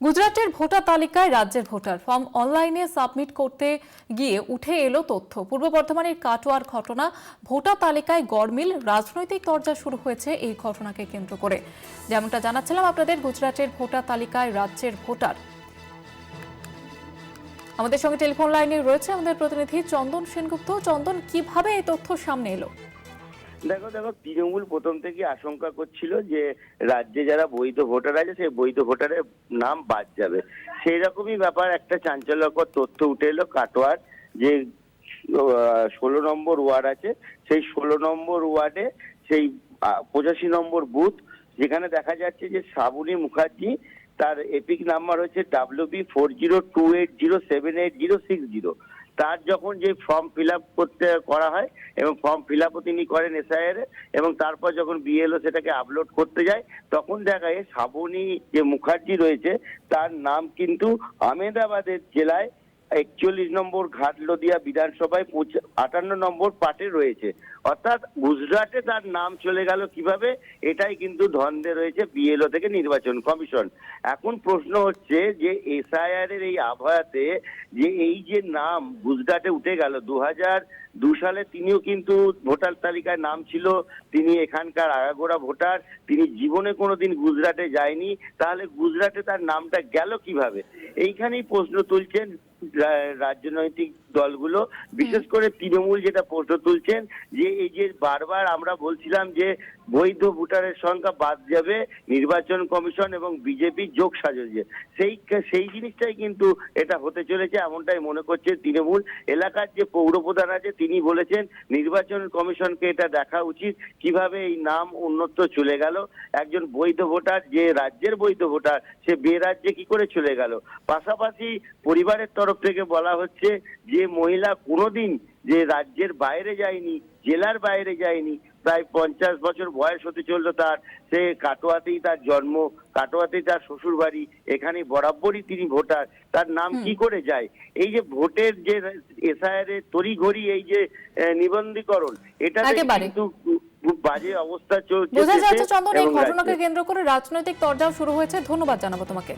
গুজরাটের ভোটার তালিকায় রাজ্যের ভোটার ফর্ম অনলাইনে সাবমিট করতে গিয়ে উঠে এলো তথ্য। পূর্ব বর্ধমানের কাটোয়ার ঘটনা। ভোটার তালিকায় গড়মিল, রাজনৈতিক তরজা শুরু হয়েছে এই ঘটনাকে কেন্দ্র করে। যেমনটা জানাচ্ছিলাম আপনাদের, গুজরাটের ভোটার তালিকায় রাজ্যের ভোটার। আমাদের সঙ্গে টেলিফোন লাইনে রয়েছে আমাদের প্রতিনিধি চন্দন সেনগুপ্ত। চন্দন, কিভাবে এই তথ্য সামনে এলো? দেখো তৃণমূল প্রথম থেকে আশঙ্কা করছিল যে রাজ্যে যারা বৈধ ভোটার আছে সেই বৈধ ভোটারের নাম বাদ যাবে। সেই রকমই ব্যাপার, একটা চাঞ্চল্যকর তথ্য উঠে এলো কাটোয়ার যে 16 নম্বর ওয়ার্ড আছে, সেই 16 নম্বর ওয়ার্ডে সেই 85 নম্বর বুথ, যেখানে দেখা যাচ্ছে যে শ্রাবণী মুখার্জি, তার এপিক নাম্বার হচ্ছে WB4028078060। তার যখন যে ফর্ম ফিল আপ করা হয় এবং ফর্ম ফিল আপও তিনি করেন এসআইআর এবং তারপর যখন বিএলও সেটাকে আপলোড করতে যায়, তখন দেখা যায় শ্রাবণী যে মুখার্জি রয়েছে তার নাম কিন্তু আহমেদাবাদের জেলায় 41 নম্বর ঘাটলদিয়া বিধানসভায় 58 নম্বর পার্টে রয়েছে। অর্থাৎ গুজরাটে তার নাম চলে গেল কিভাবে, এটাই কিন্তু ধন্দে রয়েছে বিএলও থেকে নির্বাচন কমিশন। এখন প্রশ্ন হচ্ছে যে এসআইআর এর এই আবহাওয়াতে যে এই যে নাম গুজরাটে উঠে গেল, 2002 সালে তিনিও কিন্তু ভোটার তালিকায় নাম ছিল, তিনি এখানকার আগাগোড়া ভোটার, তিনি জীবনে কোনোদিন গুজরাটে যায়নি, তাহলে গুজরাটে তার নামটা গেল কিভাবে? এইখানেই প্রশ্ন তুলছেন রাজনৈতিক দলগুলো, বিশেষ করে তৃণমূল যেটা প্রশ্ন তুলছেন যে এই যে বারবার আমরা বলছিলাম যে বৈধ ভোটারের সংখ্যা বাদ যাবে, নির্বাচন কমিশন এবং বিজেপি যোগ সাজছে, সেই জিনিসটাই কিন্তু এটা হতে চলেছে, এমনটাই মনে করছে তৃণমূল। এলাকার যে পৌরপ্রধান আছে তিনি বলেছেন নির্বাচন কমিশনকে এটা দেখা উচিত কিভাবে এই নাম অন্যত্র চলে গেল। একজন বৈধ ভোটার, যে রাজ্যের বৈধ ভোটার, সে বেরাজ্যে কি করে চলে গেল? পাশাপাশি পরিবারের তরফ থেকে বলা হচ্ছে যে মহিলা কোনোদিন যে রাজ্যের বাইরে যায়নি, জেলার বাইরে যায়নি, প্রায় 50 বছর বয়স হতে চললো তার, সে কাটোয়াতেই তার জন্ম, কাটোয়াতেই তার শ্বশুর বাড়ি, এখানে বরাবরই তিনি ভোটার, তার নাম কি করে যায়? এই যে ভোটের যে এসআইআর এর তড়িঘড়ি এই যে নিবন্ধীকরণ, এটা কিন্তু খুব বাজে অবস্থা চলছে। বোঝা যাচ্ছে চন্দন, এই ঘটনাকে কেন্দ্র করে রাজনৈতিক তরজাও শুরু হয়েছে। ধন্যবাদ জানাবো তোমাকে।